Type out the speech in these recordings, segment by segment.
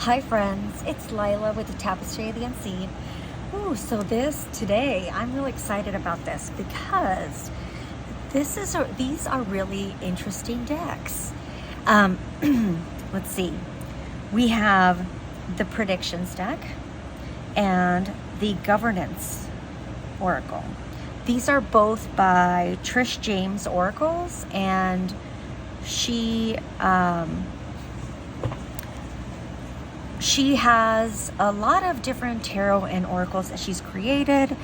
Hi friends, it's Lila with the Tapestry of the Unseen. Ooh, so today, I'm really excited about this because these are really interesting decks. Let's see. We have the predictions deck and the governance oracle. These are both by Trishe Jaimesoracles, and she has a lot of different tarot and oracles that she's created.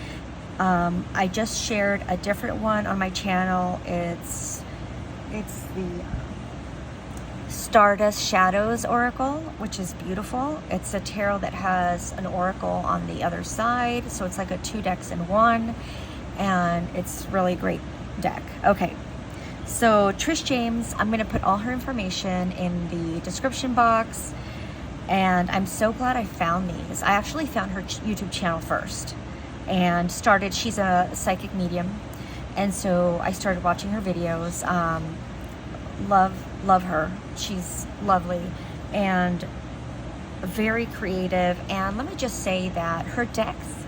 I just shared a different one on my channel. It's the Stardust Shadows Oracle, which is beautiful. It's a tarot that has an oracle on the other side, so it's like a 2 decks in one, and it's really a great deck. Okay, so Trishe Jaimes, I'm going to put all her information in the description box. And I'm so glad I found these. I actually found her YouTube channel first and she's a psychic medium. And so I started watching her videos. Love her. She's lovely and very creative. And let me just say that her decks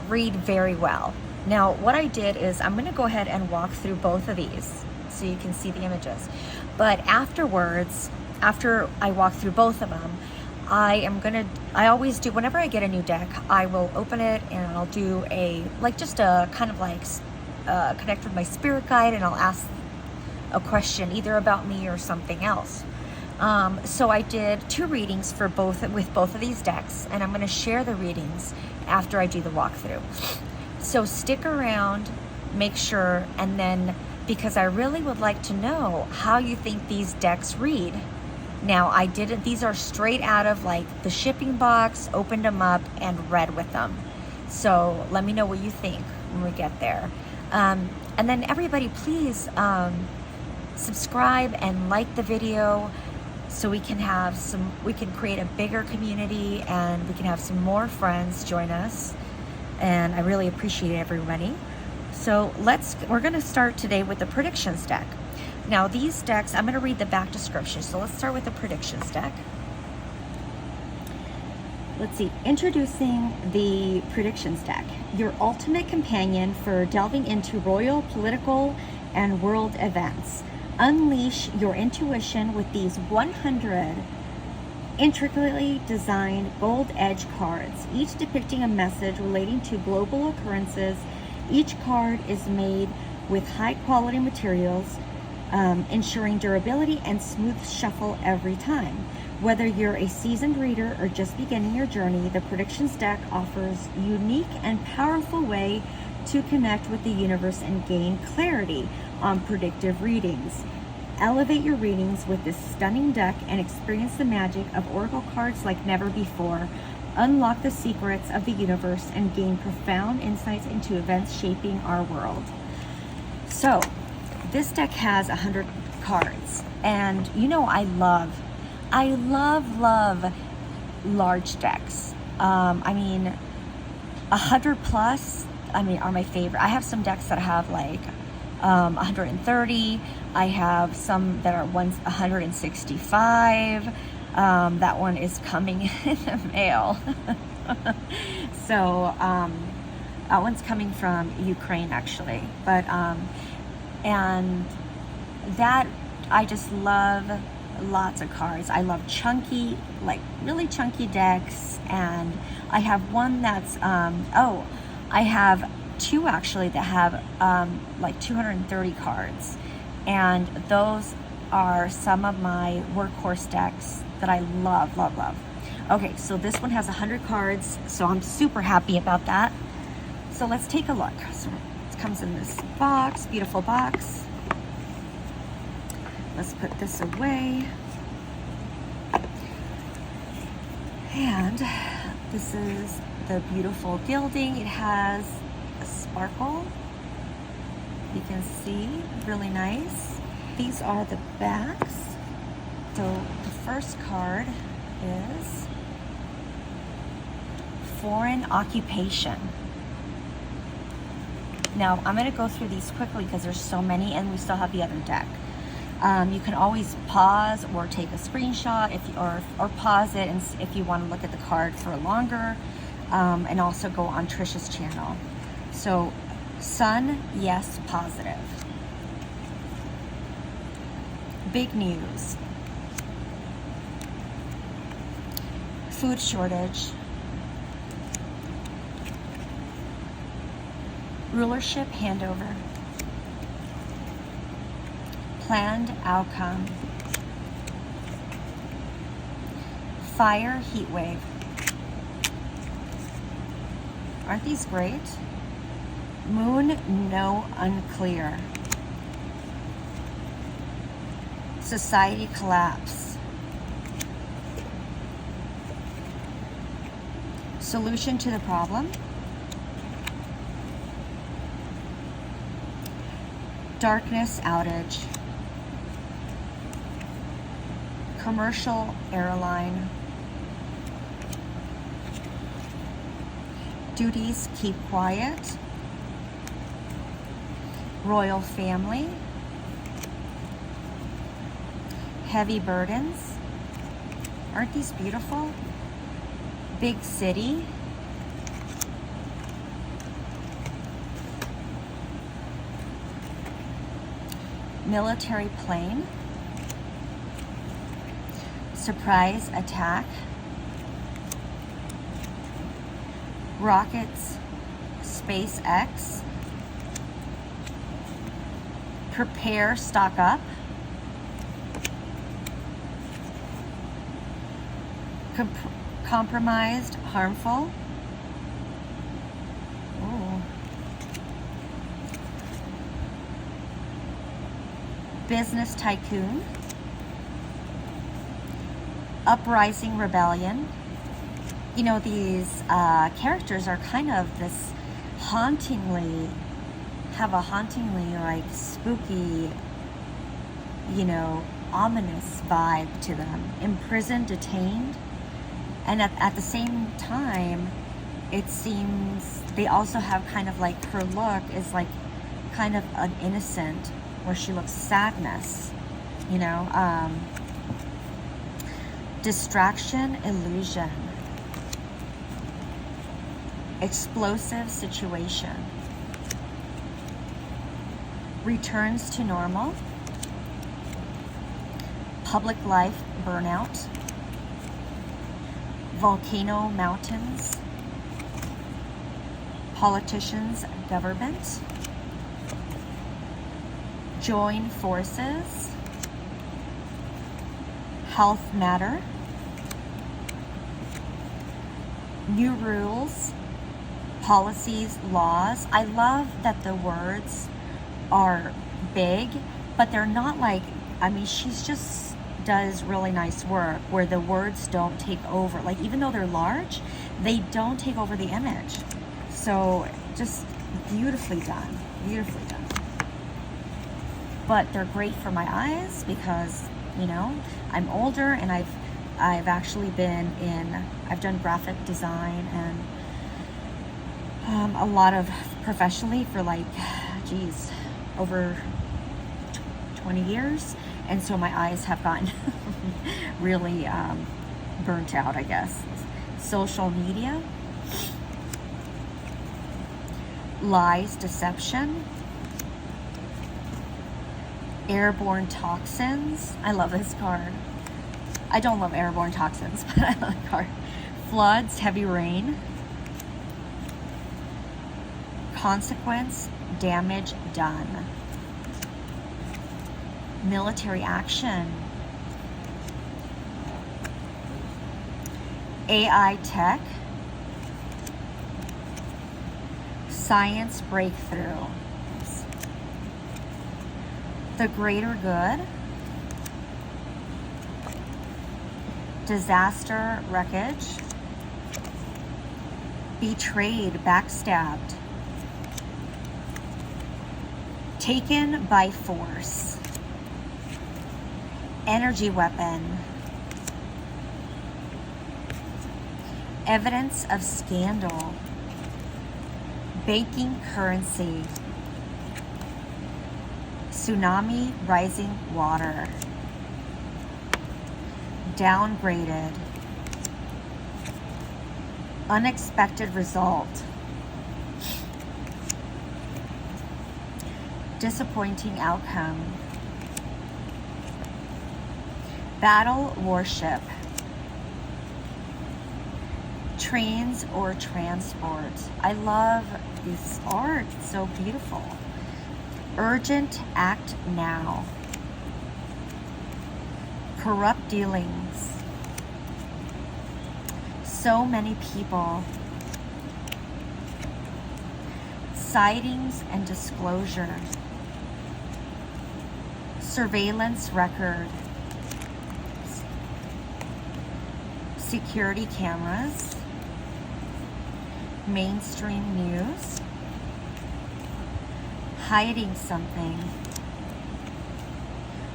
read very well. Now, what I did is I'm going to go ahead and walk through both of these so you can see the images. But afterwards, after I walk through both of them, I always do, whenever I get a new deck, I will open it and I'll do just a kind of connect with my spirit guide, and I'll ask a question either about me or something else. So I did 2 readings with both of these decks, and I'm going to share the readings after I do the walkthrough. So stick around, make sure, and then, because I really would like to know how you think these decks read. Now, these are straight out of the shipping box, opened them up and read with them. So let me know what you think when we get there. And then everybody, please subscribe and like the video so we can create a bigger community and we can have some more friends join us. And I really appreciate everybody. So we're gonna start today with the predictions deck. Now these decks, I'm going to read the back description. So let's start with the predictions deck. Let's see. Introducing the predictions deck, your ultimate companion for delving into royal, political, and world events. Unleash your intuition with these 100 intricately designed gold edge cards, each depicting a message relating to global occurrences. Each card is made with high quality materials, ensuring durability and smooth shuffle every time. Whether you're a seasoned reader or just beginning your journey, the predictions deck offers a unique and powerful way to connect with the universe and gain clarity on predictive readings. Elevate your readings with this stunning deck and experience the magic of oracle cards like never before. Unlock the secrets of the universe and gain profound insights into events shaping our world. So this deck has 100 cards, and I love large decks. 100 plus, are my favorite. I have some decks that have 130. I have some that are 165. That one is coming in the mail. So that one's coming from Ukraine actually, but and that, I just love lots of cards. I love chunky, really chunky decks. And I have one that's, I have 2 actually that have 230 cards. And those are some of my workhorse decks that I love. Okay, so this one has 100 cards, so I'm super happy about that. So let's take a look. So it comes in this box, beautiful box. Let's put this away. And this is the beautiful gilding. It has a sparkle. You can see, really nice. These are the backs. So the first card is foreign occupation. Now, I'm going to go through these quickly because there's so many, and we still have the other deck. You can always pause or take a screenshot if you, or pause it and if you want to look at the card for longer, and also go on Trishe's channel. So sun, yes, positive. Big news. Food shortage. Rulership handover. Planned outcome. Fire heat wave. Aren't these great? Moon no unclear. Society collapse. Solution to the problem. Darkness outage. Commercial airline. Duties keep quiet. Royal family. Heavy burdens. Aren't these beautiful? Big city. Military plane. Surprise attack. Rockets. SpaceX. Prepare, stock up. Compromised, harmful. Ooh. Business tycoon. Uprising rebellion. You know, these characters are kind of this have a hauntingly like spooky, you know, ominous vibe to them. Imprisoned, detained. And at the same time, it seems they also have kind of like, her look is like kind of an innocent, where she looks sadness, you know. Distraction, illusion. Explosive situation. Returns to normal. Public life burnout. Volcano mountains. Politicians, government. Join forces. Health matter. New rules, policies, laws. I love that the words are big, but they're not like, I mean, she's just does really nice work where the words don't take over. Like, even though they're large, they don't take over the image. So just beautifully done, beautifully done. But they're great for my eyes because, you know, I'm older and I've actually been I've done graphic design and a lot of professionally for like, geez, over 20 years. And so my eyes have gotten really burnt out, I guess. Social media. Lies, deception. Airborne toxins. I love this card. I don't love airborne toxins, but I love the card. Floods, heavy rain. Consequence, damage done. Military action. AI tech. Science breakthrough. The greater good. Disaster, wreckage. Betrayed, backstabbed. Taken by force. Energy weapon. Evidence of scandal. Banking currency. tsunami, rising water, downgraded, unexpected result, disappointing outcome, battle warship, trains or transport. I love this art, it's so beautiful. Urgent, act now. Corrupt dealings. So many people. Sightings and disclosure. Surveillance record. Security cameras. Mainstream news. Hiding something.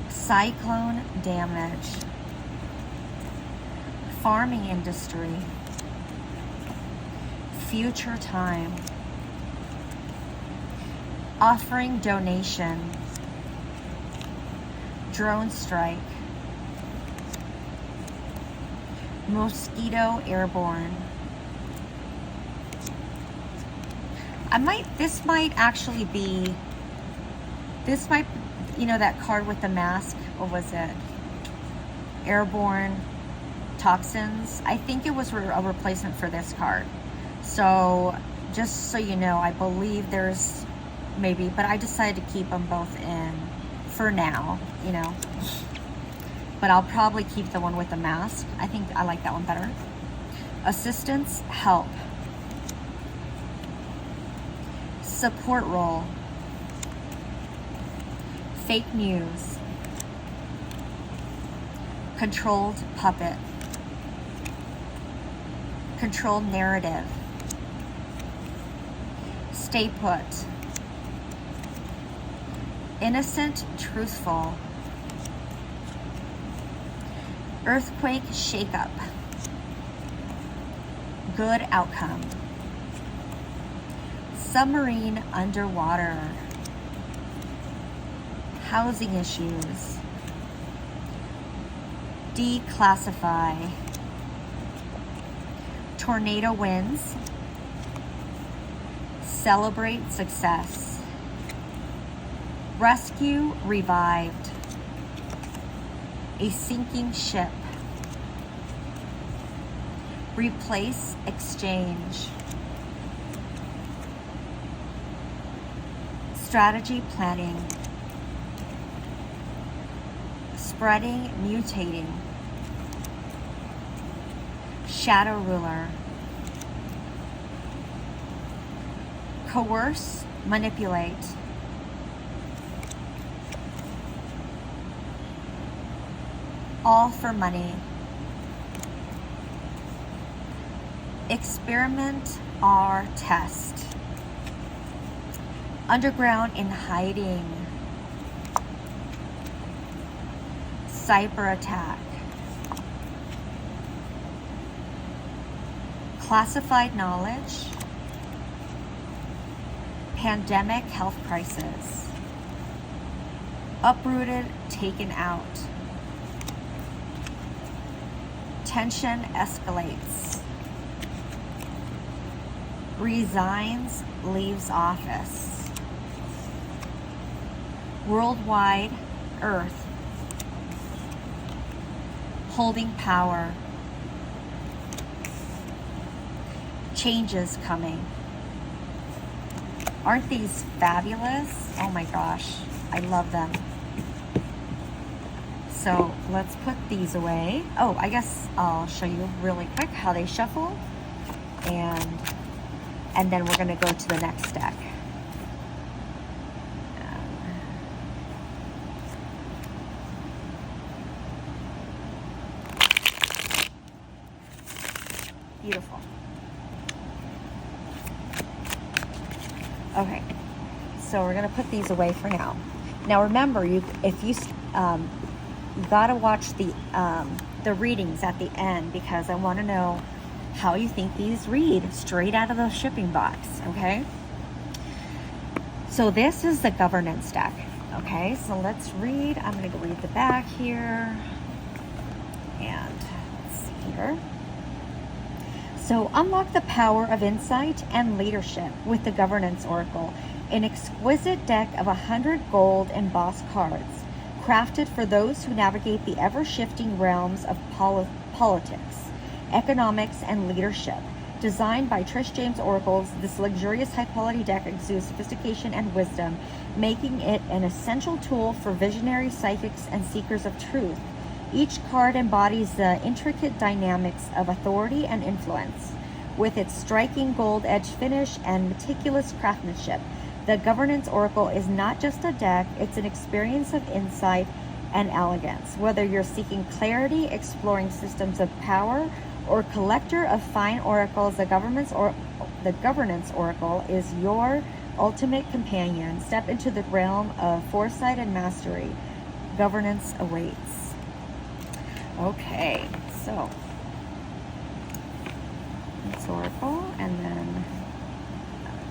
Cyclone damage. Farming industry. Future time. Offering donation. Drone strike. Mosquito airborne. This might actually be, you know, that card with the mask, or was it airborne toxins? I think it was a replacement for this card. So just so you know, I believe there's maybe, but I decided to keep them both in for now, you know. But I'll probably keep the one with the mask. I think I like that one better. Assistance, help. Support role. Fake news. Controlled puppet. Controlled narrative. Stay put. Innocent, truthful. Earthquake, shakeup. Good outcome. Submarine, underwater. Housing issues. Declassify. Tornado winds. Celebrate success. Rescue, revived. A sinking ship. Replace, exchange. Strategy, planning. Spreading, mutating. Shadow ruler. Coerce, manipulate. All for money. Experiment or test. Underground in hiding. Cyber attack. Classified knowledge. Pandemic health crisis. Uprooted, taken out. Tension escalates. Resigns, leaves office. Worldwide, Earth. Holding power. Changes coming. Aren't these fabulous? Oh my gosh, I love them. So let's put these away. Oh, I guess I'll show you really quick how they shuffle, and then we're gonna go to the next deck. Beautiful. Okay, so we're gonna put these away for now. Now remember, if you gotta watch the readings at the end, because I want to know how you think these read straight out of the shipping box. Okay, so this is the governance deck. Okay, so let's read. I'm going to go read the back here. And let's see here. So unlock the power of insight and leadership with the Governance Oracle, an exquisite deck of 100 gold embossed cards, crafted for those who navigate the ever-shifting realms of politics, economics, and leadership. Designed by Trishe Jaimesoracles, this luxurious high-quality deck exudes sophistication and wisdom, making it an essential tool for visionary psychics and seekers of truth. Each card embodies the intricate dynamics of authority and influence. With its striking gold edge finish and meticulous craftsmanship, the Governance Oracle is not just a deck, it's an experience of insight and elegance. Whether you're seeking clarity, exploring systems of power, or collector of fine oracles, the Governance Oracle is your ultimate companion. Step into the realm of foresight and mastery. Governance awaits. Okay, so it's Oracle, and then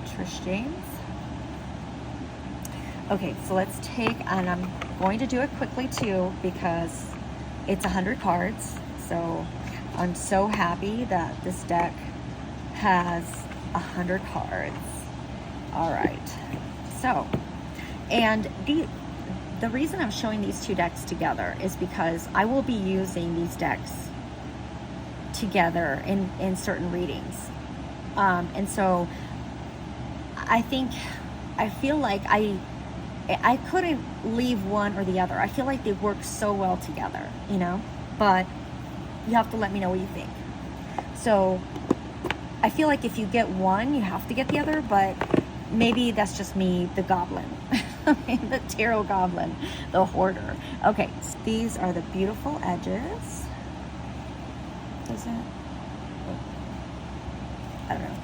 Trishe Jaimes. Okay, so let's take, and I'm going to do it quickly too because it's 100 cards. So I'm so happy that this deck has 100 cards. All right, so, and the reason I'm showing these two decks together is because I will be using these decks together in certain readings. And so I feel like I couldn't leave one or the other. I feel like they work so well together, you know, but you have to let me know what you think. So I feel like if you get one, you have to get the other, but maybe that's just me, the goblin, the tarot goblin, the hoarder. Okay, so these are the beautiful edges. Does it? I don't know.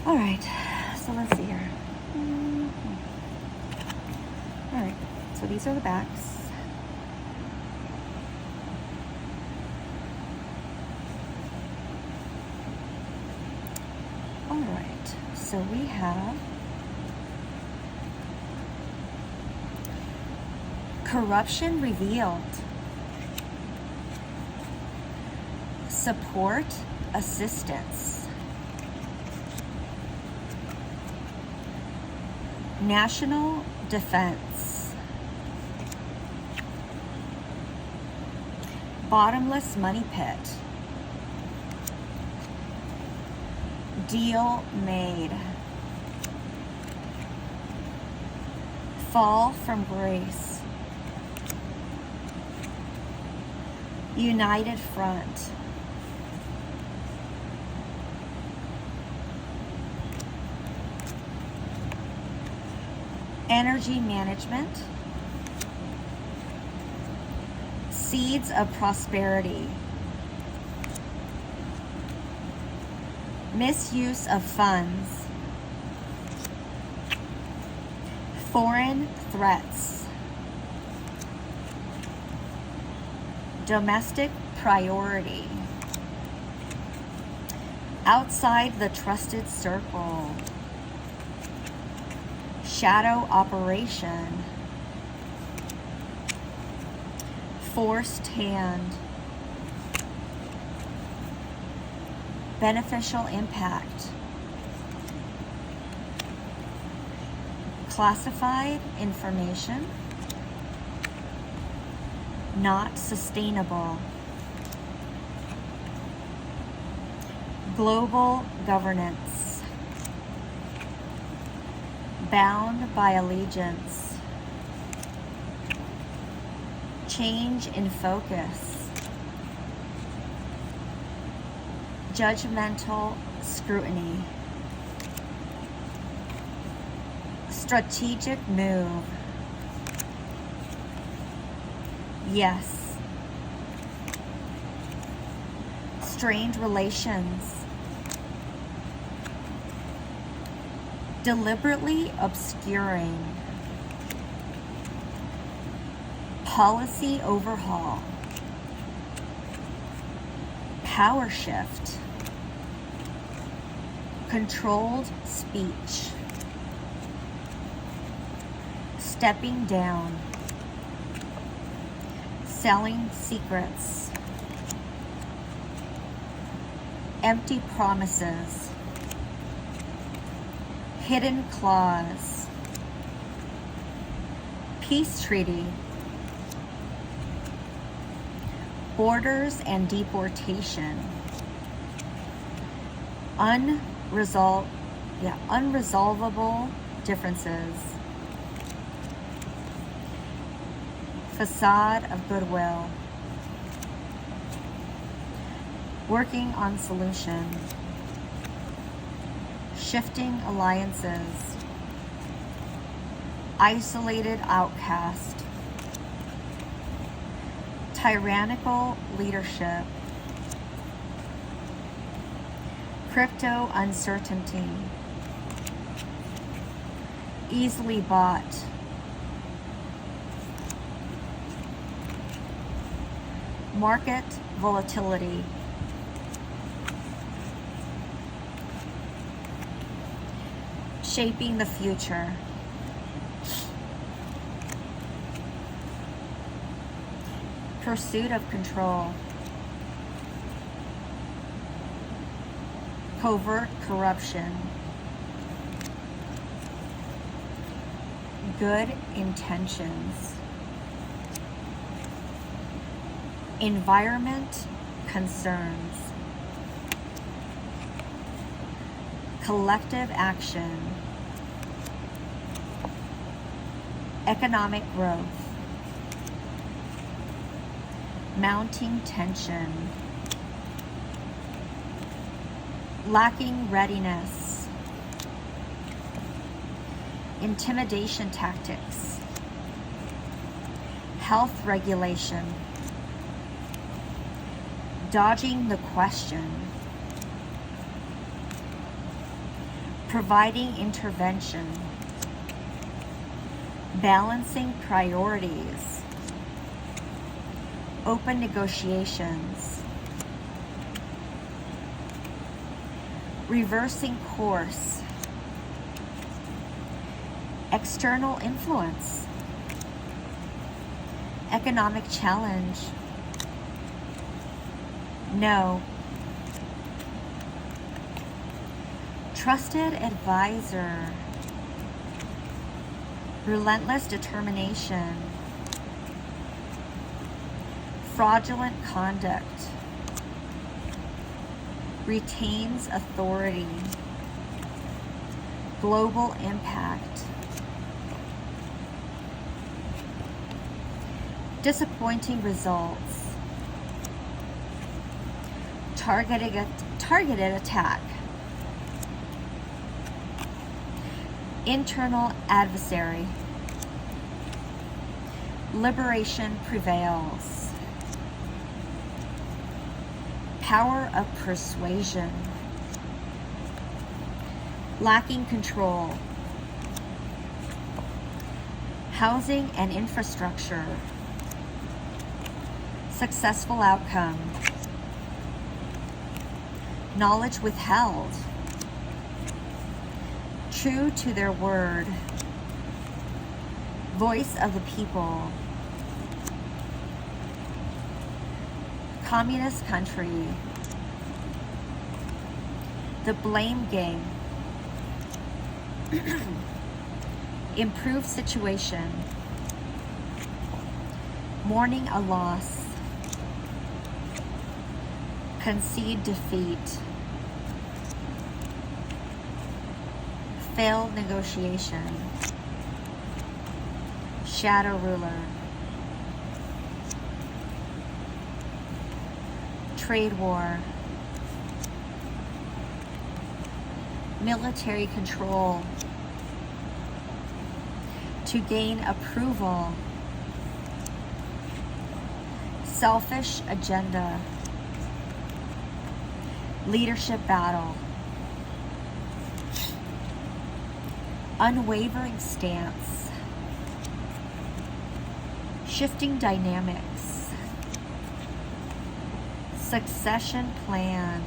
All right, so let's see here. All right, so these are the backs. All right, so we have corruption revealed, support, assistance, national defense, bottomless money pit, deal made, fall from grace, united front, energy management, seeds of prosperity, misuse of funds, foreign threats, domestic priority, outside the trusted circle, shadow operation, forced hand, beneficial impact, classified information, not sustainable, global governance, bound by allegiance, change in focus, judgmental scrutiny, strategic move, yes, strained relations, deliberately obscuring, policy overhaul, power shift, controlled speech, stepping down, selling secrets, empty promises, hidden clause, peace treaty, borders and deportation, unresolvable differences, facade of goodwill, working on solution, shifting alliances, isolated outcast, tyrannical leadership, crypto uncertainty, easily bought, market volatility, shaping the future, pursuit of control, covert corruption, good intentions, environment concerns, collective action, economic growth, mounting tension, lacking readiness, intimidation tactics, health regulation, dodging the question, providing intervention, balancing priorities, open negotiations, reversing course, external influence, economic challenge, no, trusted advisor, relentless determination, fraudulent conduct, retains authority, global impact, disappointing results, targeted attack, internal adversary, liberation prevails, power of persuasion, lacking control, housing and infrastructure, successful outcome, knowledge withheld, true to their word, voice of the people, communist country, the blame game, improve situation, mourning a loss, concede defeat, failed negotiation, shadow ruler, trade war, military control, to gain approval, selfish agenda, leadership battle, unwavering stance, shifting dynamics, succession plan,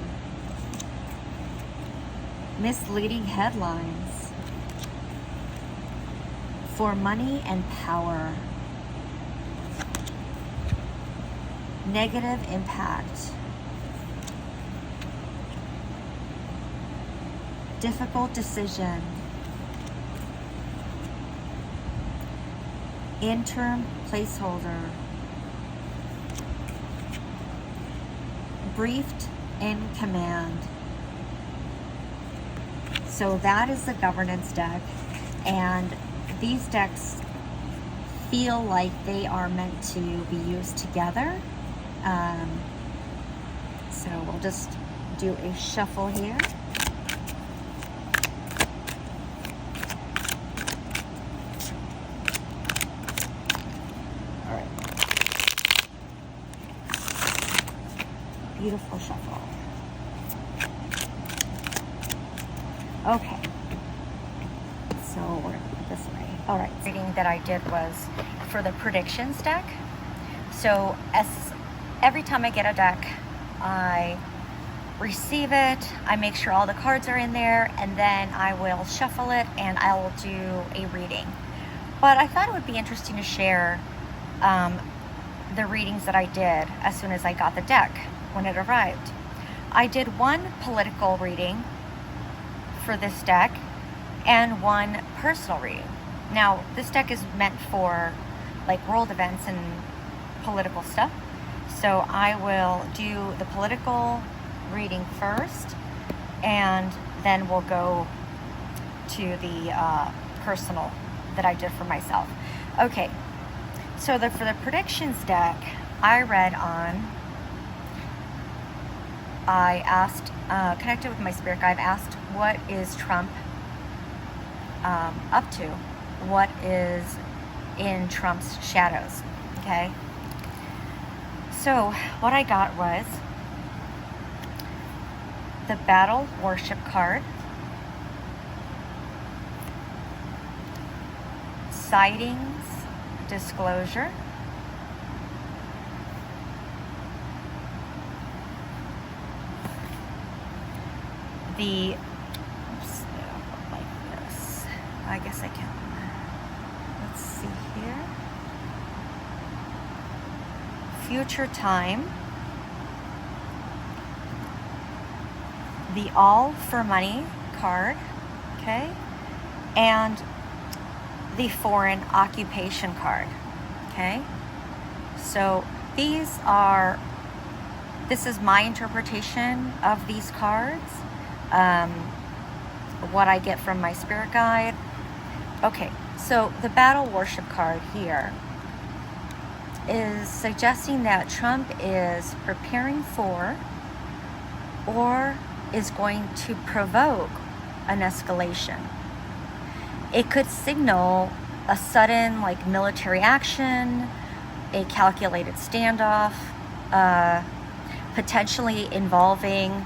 misleading headlines, for money and power. Negative impact. Difficult decision. Interim placeholder. Briefed in command. So that is the governance deck, and these decks feel like they are meant to be used together. So we'll just do a shuffle here. All right. Beautiful shuffle. Okay. So we're going to put this away. All right. The reading that I did was for the predictions deck. So every time I get a deck, I receive it, I make sure all the cards are in there, and then I will shuffle it and I will do a reading. But I thought it would be interesting to share the readings that I did as soon as I got the deck when it arrived. I did one political reading for this deck and one personal reading. Now, this deck is meant for like world events and political stuff. So I will do the political reading first, and then we'll go to the personal that I did for myself. Okay, so for the predictions deck, I asked, connected with my spirit guide, asked, what is Trump up to? What is in Trump's shadows? Okay. So what I got was the Battle Worship card, Sightings, Disclosure, the, oops, like this. I guess I can. Let's see here. Future Time, the All for Money card, okay, and the Foreign Occupation card, okay. So this is my interpretation of these cards, what I get from my spirit guide. Okay, so the Battle Worship card here is suggesting that Trump is preparing for or is going to provoke an escalation. It could signal a sudden like military action, a calculated standoff, potentially involving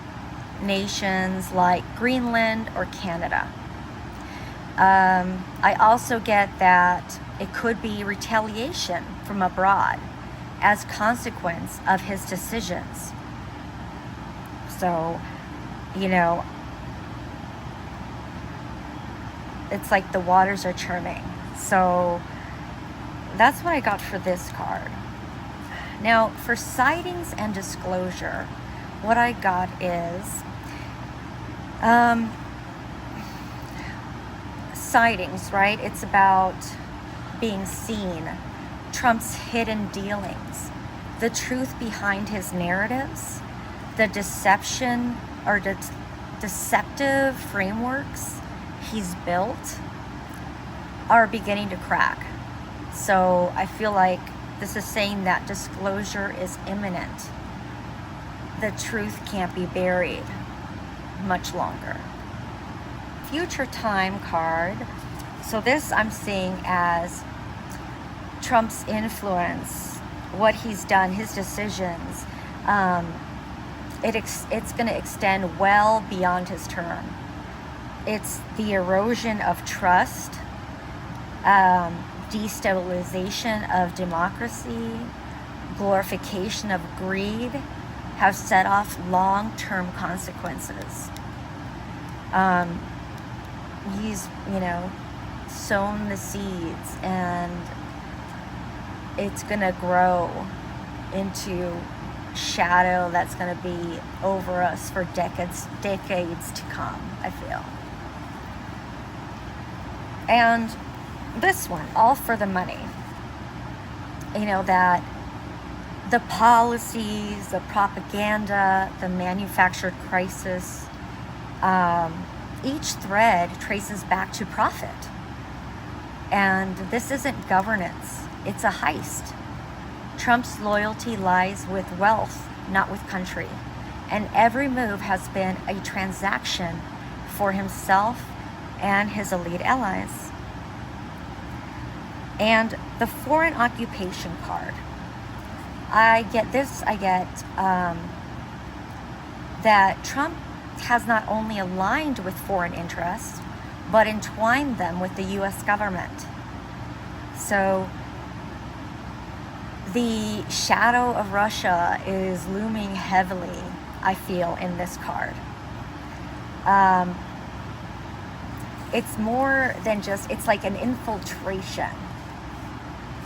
nations like Greenland or Canada. I also get that it could be retaliation from abroad as consequence of his decisions. So, you know, it's like the waters are churning. So that's what I got for this card. Now, for Sightings and Disclosure, what I got is sightings, right? It's about being seen, Trump's hidden dealings, the truth behind his narratives, the deception or deceptive frameworks he's built are beginning to crack. So I feel like this is saying that disclosure is imminent. The truth can't be buried much longer. Future Time card. So this I'm seeing as Trump's influence, what he's done, his decisions. It's going to extend well beyond his term. It's the erosion of trust, destabilization of democracy, glorification of greed have set off long-term consequences. He's, sown the seeds, and it's gonna grow into shadow that's gonna be over us for decades to come, I feel. And this one, all for the money. You know, that the policies, the propaganda, the manufactured crisis, each thread traces back to profit. And this isn't governance, it's a heist. Trump's loyalty lies with wealth, not with country. And every move has been a transaction for himself and his elite allies. And the foreign occupation card. I get that Trump has not only aligned with foreign interests, but entwined them with the US government. So the shadow of Russia is looming heavily, I feel, in this card. It's more than just, it's like an infiltration.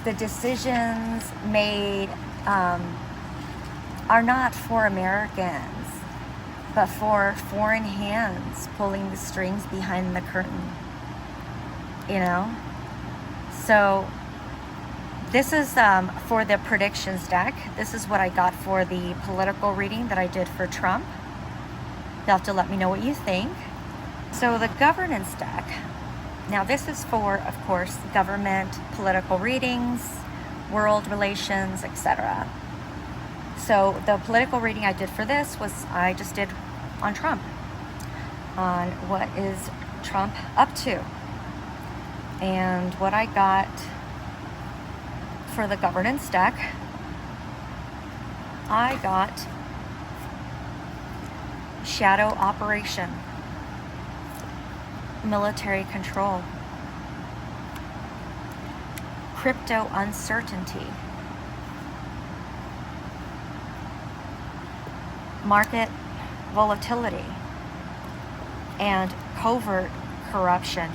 The decisions made are not for Americans, but for foreign hands pulling the strings behind the curtain, you know? So this is for the predictions deck. This is what I got for the political reading that I did for Trump. You'll have to let me know what you think. So the governance deck. Now this is for, of course, government, political readings, world relations, etc. So the political reading I did for this was I just did on Trump, on what is Trump up to. And what I got for the governance deck, I got shadow operation, military control, crypto uncertainty, market volatility, and covert corruption.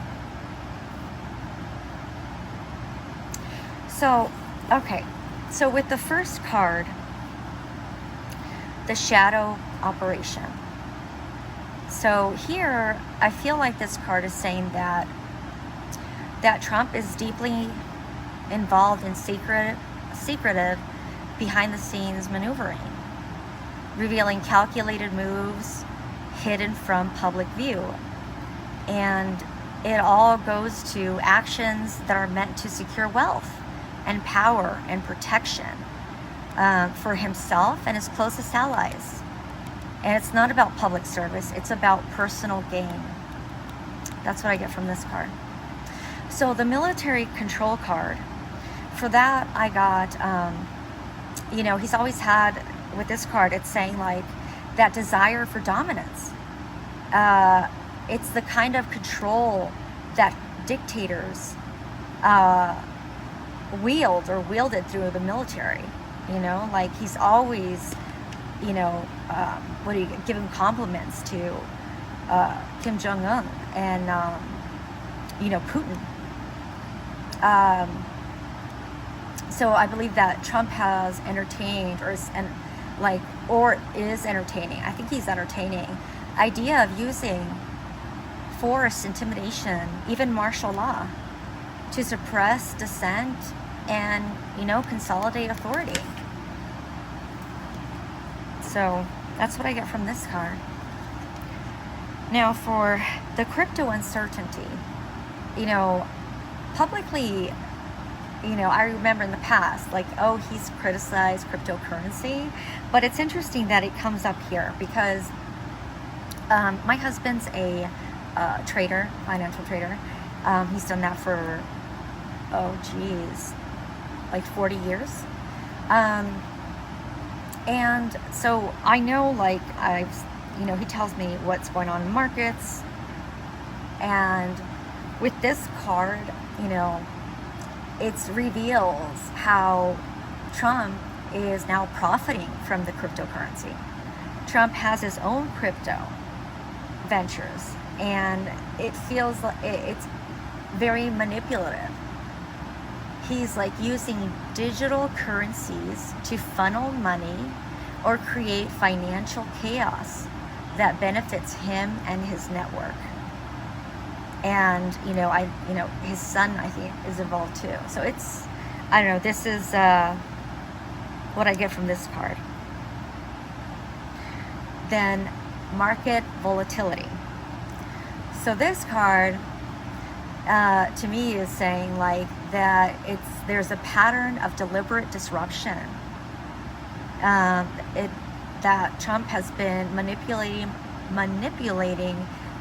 So, okay, so with the first card, the shadow operation. So here, I feel like this card is saying that Trump is deeply involved in secretive, behind-the-scenes maneuvering, revealing calculated moves hidden from public view. And it all goes to actions that are meant to secure wealth and power and protection for himself and his closest allies. And it's not about public service, it's about personal gain. That's what I get from this card. So the military control card, for that I got, you know, he's always had, with this card, it's saying like that desire for dominance. It's the kind of control that dictators wielded through the military. You know, like he's always, you know, giving compliments to Kim Jong-un and, you know, Putin. So I believe that Trump has entertained or is entertaining, I think he's entertaining, idea of using force, intimidation, even martial law to suppress dissent and, you know, consolidate authority. So that's what I get from this card. Now for the crypto uncertainty, you know, publicly, you know, I remember in the past, like, oh, he's criticized cryptocurrency, but it's interesting that it comes up here because my husband's a trader, financial trader. He's done that for, like 40 years. And so I know, like, he tells me what's going on in markets. And with this card, you know, it reveals how Trump is now profiting from the cryptocurrency. Trump has his own crypto ventures, and it feels like it's very manipulative. He's like using digital currencies to funnel money or create financial chaos that benefits him and his network. And his son, I think, is involved too. So it's, I don't know, this is what I get from this card. Then market volatility. So this card to me is saying like that there's a pattern of deliberate disruption that Trump has been manipulating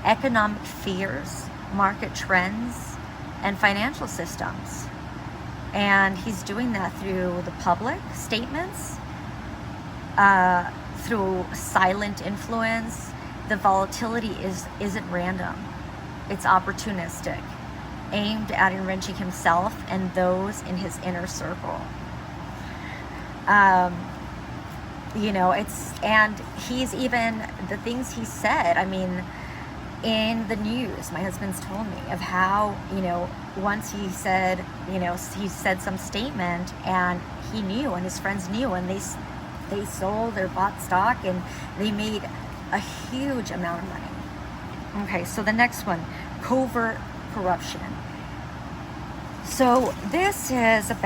economic fears, market trends, and financial systems. And he's doing that through the public statements, through silent influence. The volatility isn't random. It's opportunistic, aimed at enriching himself and those in his inner circle. And he's even, the things he said, I mean, in the news, my husband's told me of how, once he said, he said some statement and he knew and his friends knew, and they sold or bought stock and they made a huge amount of money. Okay, so the next one, covert corruption. So this is the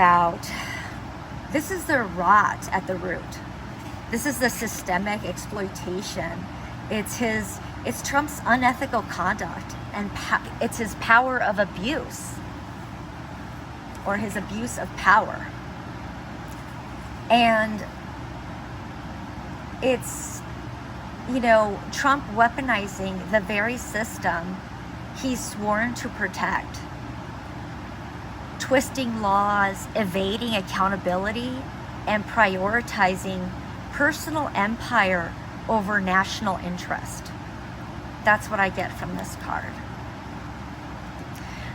rot at the root. This is the systemic exploitation. It's Trump's unethical conduct, and it's his power of abuse, or his abuse of power. And it's, Trump weaponizing the very system he's sworn to protect, twisting laws, evading accountability, and prioritizing personal empire over national interest. That's what I get from this card.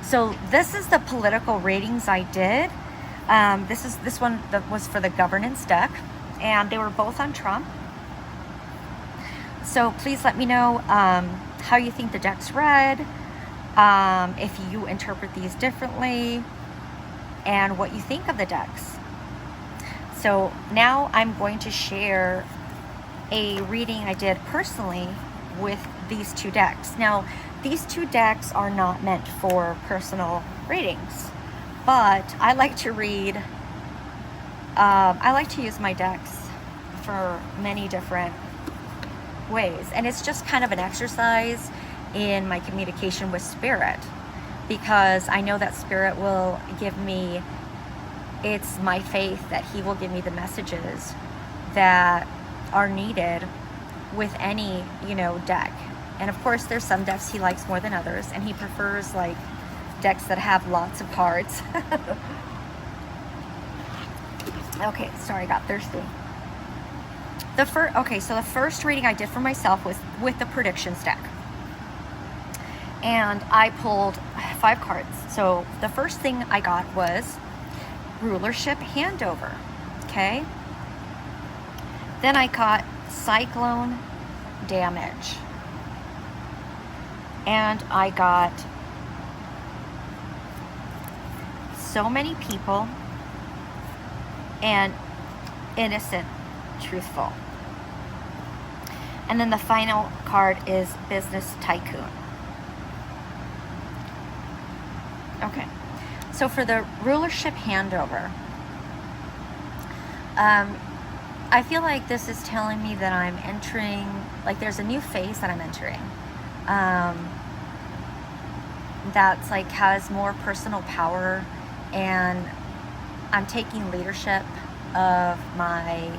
So this is the political readings I did. This one that was for the governance deck, and they were both on Trump. So please let me know how you think the deck's read, if you interpret these differently, and what you think of the decks. So now I'm going to share a reading I did personally with these two decks. Now, these two decks are not meant for personal readings, but I like to read, I like to use my decks for many different ways. And it's just kind of an exercise in my communication with spirit, because I know that spirit will give me, it's my faith that he will give me the messages that are needed with any, deck. And of course, there's some decks he likes more than others, and he prefers like decks that have lots of cards. Okay, sorry, I got thirsty. So the first reading I did for myself was with the predictions deck. And I pulled 5 cards. So the first thing I got was rulership handover. Okay. Then I got cyclone damage. And I got so many people and innocent truthful. And then the final card is business tycoon. Okay, so for the rulership handover, I feel like this is telling me that I'm entering, like there's a new phase that I'm entering, that's like has more personal power, and I'm taking leadership of my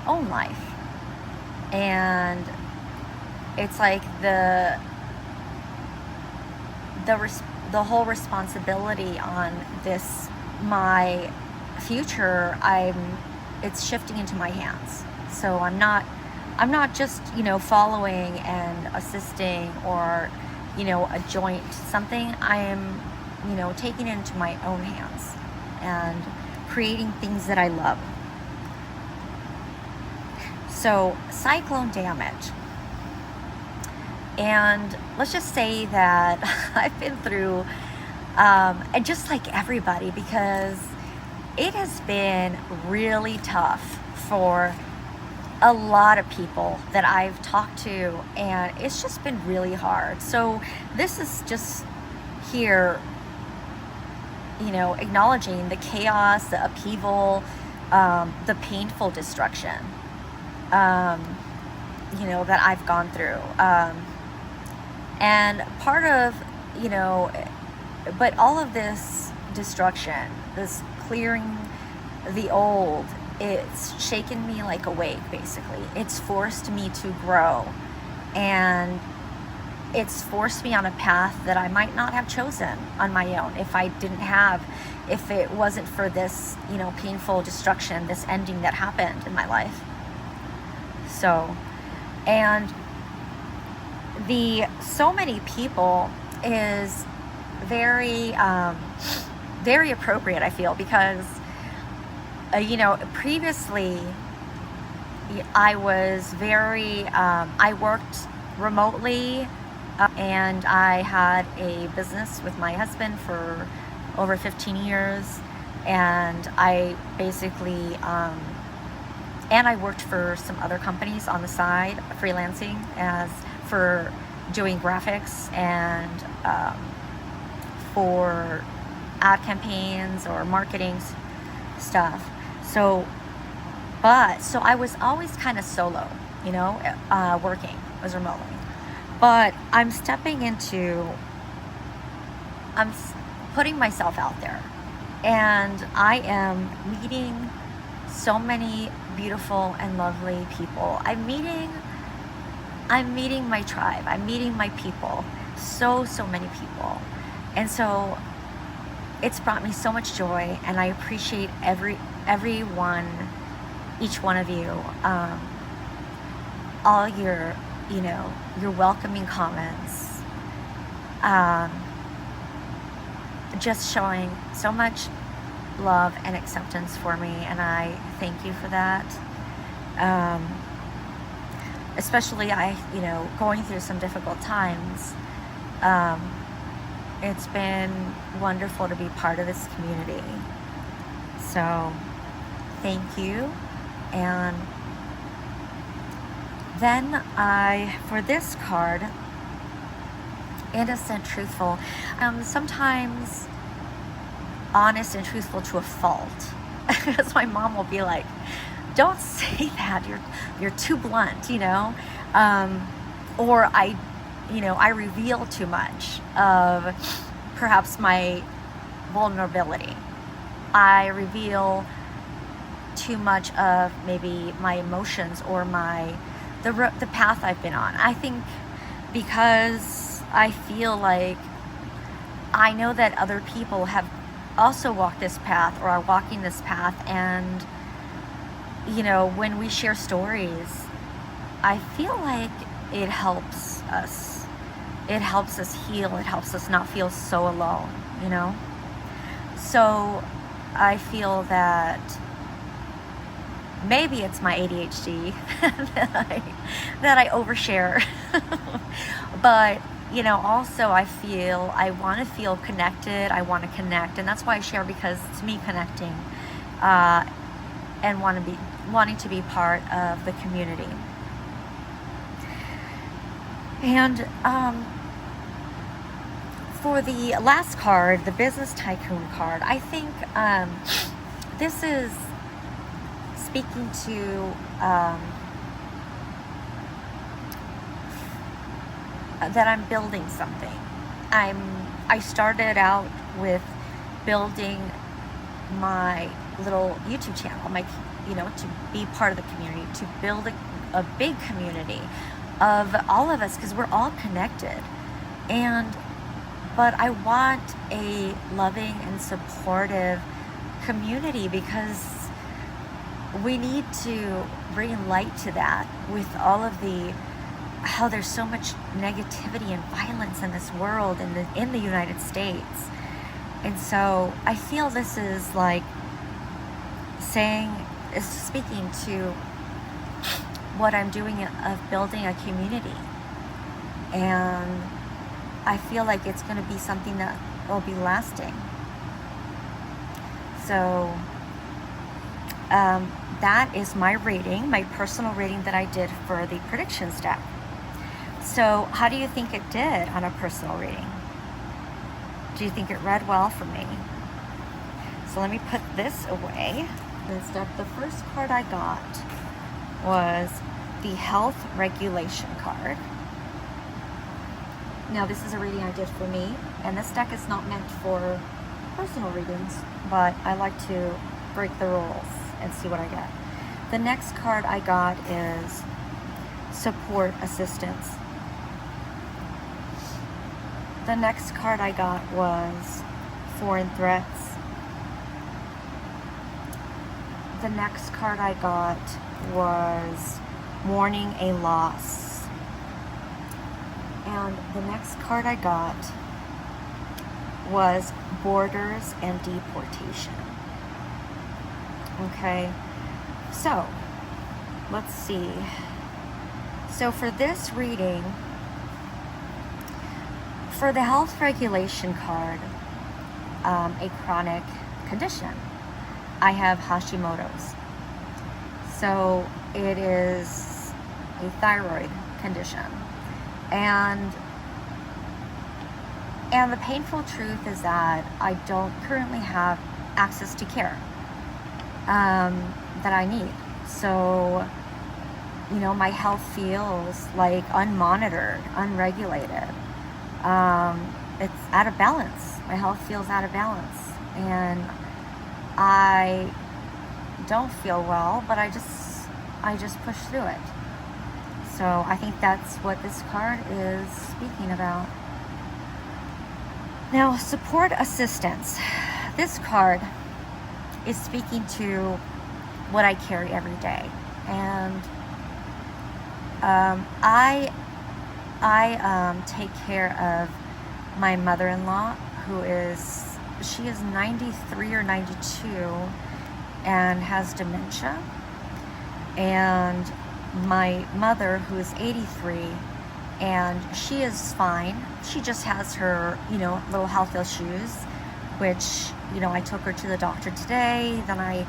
own life. And it's like the whole responsibility on this, my future, it's shifting into my hands. So I'm not just, following and assisting or, a joint something. I am, taking it into my own hands and creating things that I love. So cyclone damage. And let's just say that I've been through and just like everybody, because it has been really tough for a lot of people that I've talked to, and it's just been really hard. So this is just here, you know, acknowledging the chaos, the upheaval, the painful destruction, you know, that I've gone through. And part of, you know, but all of this destruction, this clearing the old, it's shaken me like a wave, basically. It's forced me to grow, and it's forced me on a path that I might not have chosen on my own if it wasn't for this, you know, painful destruction, this ending that happened in my life. So, and so many people is very, very appropriate, I feel, because, you know, previously I was very, I worked remotely, and I had a business with my husband for over 15 years, and I basically, and I worked for some other companies on the side, freelancing for doing graphics and for ad campaigns or marketing stuff. So I was always kind of solo, you know, working, was remotely. But I'm putting myself out there, and I am meeting so many beautiful and lovely people. I'm meeting my tribe. I'm meeting my people. So many people. And so it's brought me so much joy, and I appreciate everyone, each one of you, all your, you know, your welcoming comments, just showing so much love and acceptance for me, and I thank you for that. Especially you know, going through some difficult times. It's been wonderful to be part of this community. So thank you. And then for this card, innocent, truthful, sometimes honest and truthful to a fault. Because my mom will be like, don't say that, you're too blunt, you know. Or I reveal too much of perhaps my vulnerability. I reveal too much of maybe my emotions or the path I've been on. I think because I feel like I know that other people have also walked this path or are walking this path, and you know, when we share stories, I feel like it helps us. It helps us heal. It helps us not feel so alone, you know? So I feel that maybe it's my ADHD that I overshare. But, you know, also I want to feel connected. I want to connect. And that's why I share, because it's me connecting and wanting to be part of the community. And for the last card, the Business Tycoon card, I think this is speaking to that I'm building something. I started out with building my little YouTube channel, to be part of the community, to build a big community of all of us, because we're all connected. But I want a loving and supportive community, because we need to bring light to that with all of how there's so much negativity and violence in this world, in the United States. And so I feel this is like speaking to what I'm doing of building a community. And I feel like it's going to be something that will be lasting. So that is my reading, my personal reading that I did for the predictions deck. So how do you think it did on a personal reading? Do you think it read well for me? So let me put this away. This deck, the first card I got was the health regulation card. Now this is a reading I did for me, and this deck is not meant for personal readings, but I like to break the rules and see what I get. The next card I got is support assistance. The next card I got was foreign threats. The next card I got was mourning a loss. And the next card I got was borders and deportation. Okay, so let's see. So for this reading, for the health regulation card, a chronic condition, I have Hashimoto's. So it is a thyroid condition. And the painful truth is that I don't currently have access to care that I need. So, you know, my health feels like unmonitored, unregulated. It's out of balance. My health feels out of balance. And I don't feel well, but I just push through it. So I think that's what this card is speaking about. Now, support assistance. This card is speaking to what I carry every day. And I take care of my mother-in-law, she is 93 or 92 and has dementia. And my mother, who is 83, and she is fine. She just has her, you know, little health issues, which, you know, I took her to the doctor today. Then I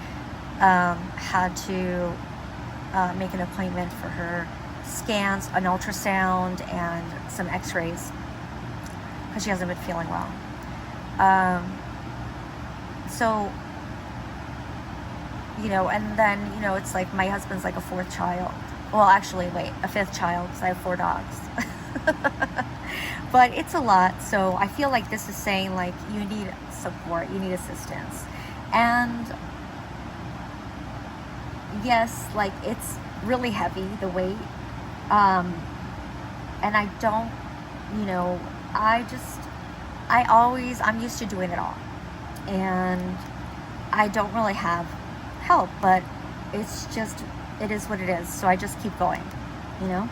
had to make an appointment for her scans, an ultrasound, and some x-rays, because she hasn't been feeling well. So, you know, and then, you know, it's like my husband's like a fourth child. Well, actually, wait, a fifth child, because I have 4 dogs. But it's a lot, so I feel like this is saying, like, you need support, you need assistance. And yes, like, it's really heavy, the weight. And I don't, you know, I'm used to doing it all. And I don't really have help, but it's just, it is what it is. So I just keep going, you know?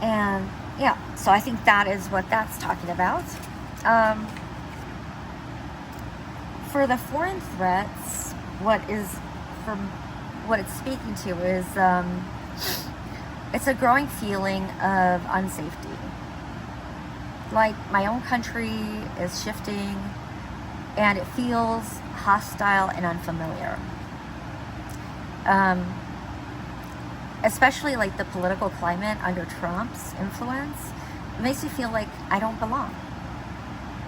And yeah, so I think that is what that's talking about. For the foreign threats, what it's speaking to is, it's a growing feeling of unsafety. Like, my own country is shifting, and it feels hostile and unfamiliar. Especially like the political climate under Trump's influence, it makes me feel like I don't belong.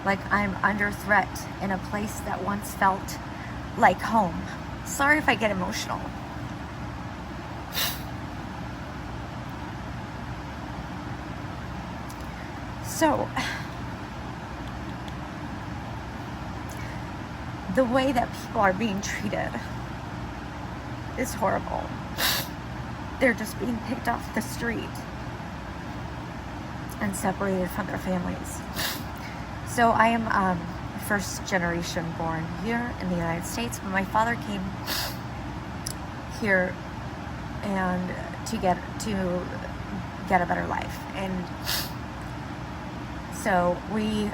Like I'm under threat in a place that once felt like home. Sorry if I get emotional. So, the way that people are being treated is horrible. They're just being picked off the street and separated from their families. So I am first generation born here in the United States, but my father came here and to get a better life. And so we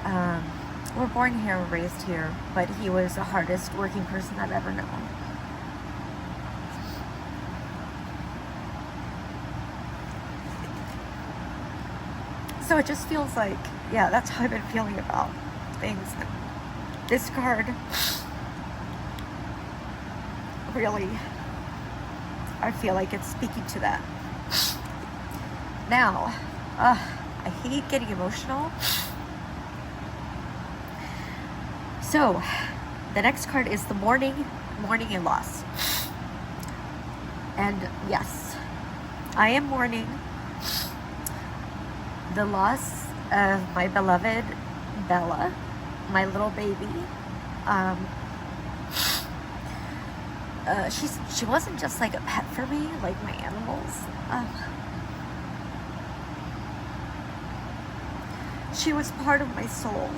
were born here and raised here, but he was the hardest working person I've ever known. So it just feels like, yeah, that's how I've been feeling about things. This card really, I feel like it's speaking to that. Now, I hate getting emotional. So, the next card is the mourning and loss. And yes, I am mourning the loss of my beloved Bella, my little baby. She wasn't just like a pet for me, like my animals. She was part of my soul.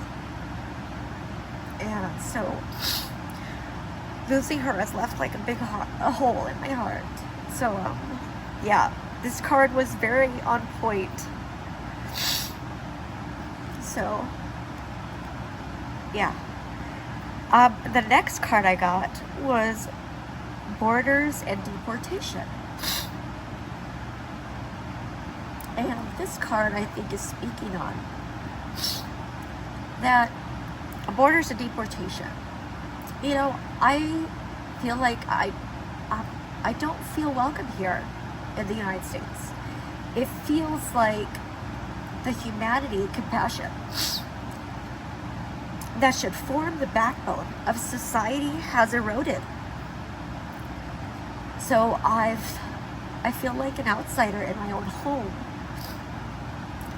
And so losing her has left like a hole in my heart. So yeah, this card was very on point. So yeah. The next card I got was borders and deportation. And this card I think is speaking on that borders and deportation. You know, I feel like I don't feel welcome here in the United States. It feels like the humanity, compassion that should form the backbone of society has eroded. So I feel like an outsider in my own home.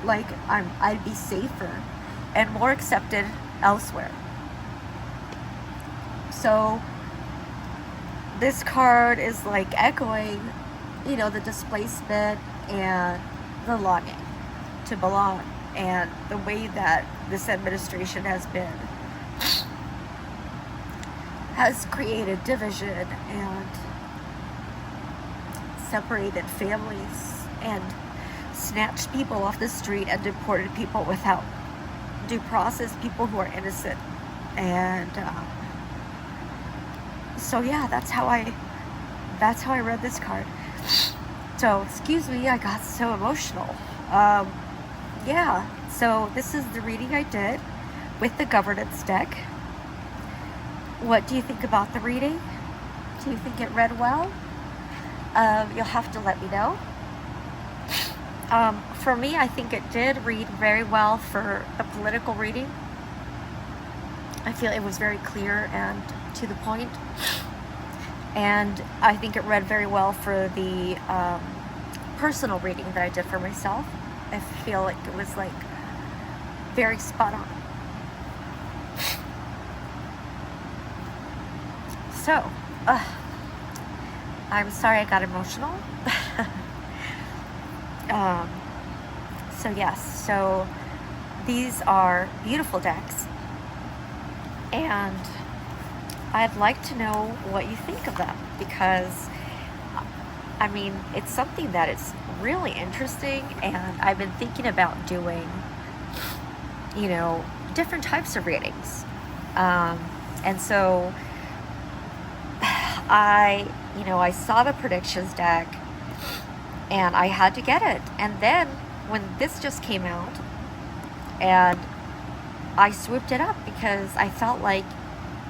Like I'd be safer and more accepted elsewhere. So this card is like echoing, you know, the displacement and the longing to belong, and the way that this administration has created division and separated families and snatched people off the street and deported people without due process, people who are innocent. And so yeah, that's how I read this card. So excuse me, I got so emotional. Yeah, so this is the reading I did with the governance deck. What do you think about the reading? Do you think it read well? You'll have to let me know. For me, I think it did read very well for the political reading. I feel it was very clear and to the point. And I think it read very well for the personal reading that I did for myself. I feel like it was like very spot on. So, I'm sorry I got emotional. So yes, so these are beautiful decks, and I'd like to know what you think of them, because I mean, it's something that is really interesting, and I've been thinking about doing, you know, different types of readings. And so I saw the predictions deck and I had to get it. And then when this just came out, and I swooped it up because I felt like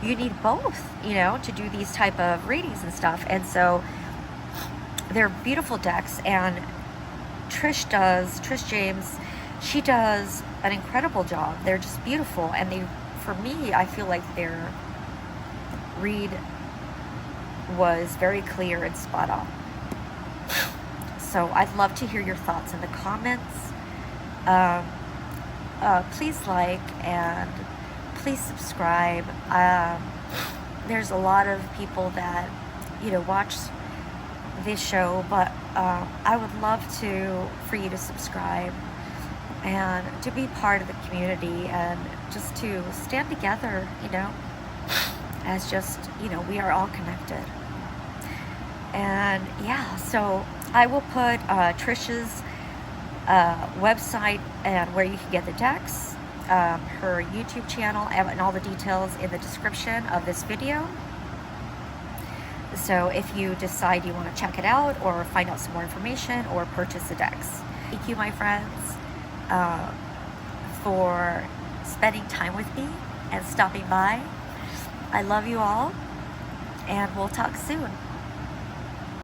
you need both, you know, to do these type of readings and stuff. And so they're beautiful decks, and Trishe Jaimes, she does an incredible job. They're just beautiful, and for me, I feel like their read was very clear and spot on. So I'd love to hear your thoughts in the comments. Please like and please subscribe. There's a lot of people that, you know, watch this show, but I would love for you to subscribe and to be part of the community, and just to stand together, you know, as just, you know, we are all connected. And yeah, so I will put Trishe's website and where you can get the decks, her YouTube channel, and all the details in the description of this video. So if you decide you want to check it out or find out some more information or purchase the decks. Thank you, my friends. for spending time with me and stopping by. I love you all, and we'll talk soon.